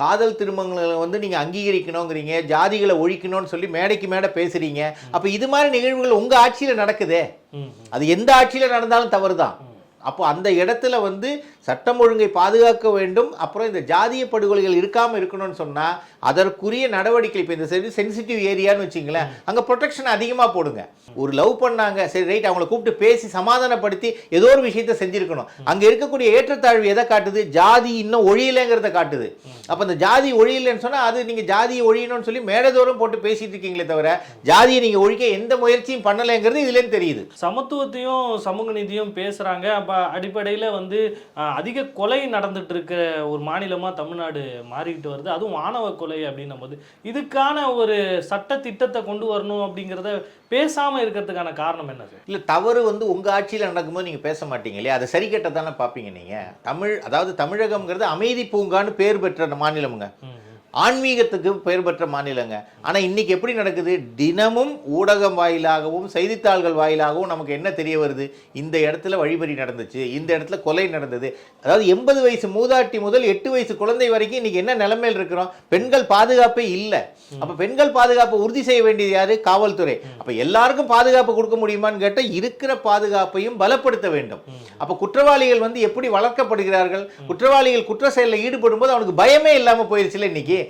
காதல் திருமணங்களை வந்து நீங்க அங்கீகரிக்கணுங்கிறீங்க, ஜாதிகளை ஒழிக்கணும்னு சொல்லி மேடைக்கு மேடை பேசுறீங்க. அப்ப இது மாதிரி நிகழ்வுகள் உங்க ஆட்சியில நடக்குதே, அது எந்த ஆட்சியில நடந்தாலும் தவறுதான். அப்போ அந்த இடத்துல வந்து சட்டம் ஒழுங்கை பாதுகாக்க வேண்டும். அப்புறம் இந்த ஜாதிய படுகொலைகள் இருக்காமல் இருக்கணும்னு சொன்னால் அதற்குரிய நடவடிக்கை. இப்போ இந்த சென்சிட்டிவ் ஏரியான்னு வச்சிங்களேன், அங்கே ப்ரொடெக்ஷன் அதிகமாக போடுங்க. ஒரு லவ் பண்ணாங்க, சரி ரைட், அவங்கள கூப்பிட்டு பேசி சமாதானப்படுத்தி ஏதோ ஒரு விஷயத்தை செஞ்சுருக்கணும். அங்கே இருக்கக்கூடிய ஏற்றத்தாழ்வு எதை காட்டுது? ஜாதி இன்னும் ஒழியலைங்கிறத காட்டுது. அப்போ இந்த ஜாதி ஒழியலைன்னு சொன்னால் அது நீங்கள் ஜாதியை ஒழியணும்னு சொல்லி மேடதோறும் போட்டு பேசிட்டு இருக்கீங்களே தவிர ஜாதியை நீங்கள் ஒழிக்க எந்த முயற்சியும் பண்ணலைங்கிறது இதுலேருந்து தெரியுது. சமத்துவத்தையும் சமூக நீதியும் பேசுகிறாங்க. அப்போ அடிப்படையில் வந்து அதிக கொலை நடந்துட்டு இருக்கிற ஒரு மாநிலமாக தமிழ்நாடு மாறிக்கிட்டு வருது. அதுவும் ஆணவ கொலை அப்படின்னும் போது இதுக்கான ஒரு சட்ட திட்டத்தை கொண்டு வரணும் அப்படிங்கிறத பேசாமல் இருக்கிறதுக்கான காரணம் என்ன சார்? இல்லை, தவறு வந்து உங்கள் ஆட்சியில் நடக்கும்போது நீங்கள் பேச மாட்டீங்க இல்லையா? அதை சரி கட்ட தானே பார்ப்பீங்க நீங்கள். அதாவது தமிழகம்ங்கிறது அமைதி பூங்கான்னு பேர் பெற்ற மாநிலமுங்க, ஆன்மீகத்துக்கு பெயர் பெற்ற மாநிலங்க. ஆனால் இன்னைக்கு எப்படி நடக்குது? தினமும் ஊடகம் வாயிலாகவும் செய்தித்தாள்கள் வாயிலாகவும் நமக்கு என்ன தெரிய வருது? இந்த இடத்துல வழிபறி நடந்துச்சு, இந்த இடத்துல கொலை நடந்தது. அதாவது 80 வயசு மூதாட்டி முதல் 8 வயசு குழந்தை வரைக்கும் இன்னைக்கு என்ன நிலைமையில் இருக்கிறோம்? பெண்கள் பாதுகாப்பே இல்லை. அப்போ பெண்கள் பாதுகாப்பை உறுதி செய்ய வேண்டியது யாரு? காவல்துறை. அப்போ எல்லாருக்கும் பாதுகாப்பு கொடுக்க முடியுமான்னு கேட்டால் இருக்கிற பாதுகாப்பையும் பலப்படுத்த வேண்டும். அப்போ குற்றவாளிகள் வந்து எப்படி வளர்க்கப்படுகிறார்கள்? குற்றவாளிகள் குற்ற செயலில் ஈடுபடும் போது அவனுக்கு பயமே இல்லாமல் போயிருச்சுல இன்னைக்கு.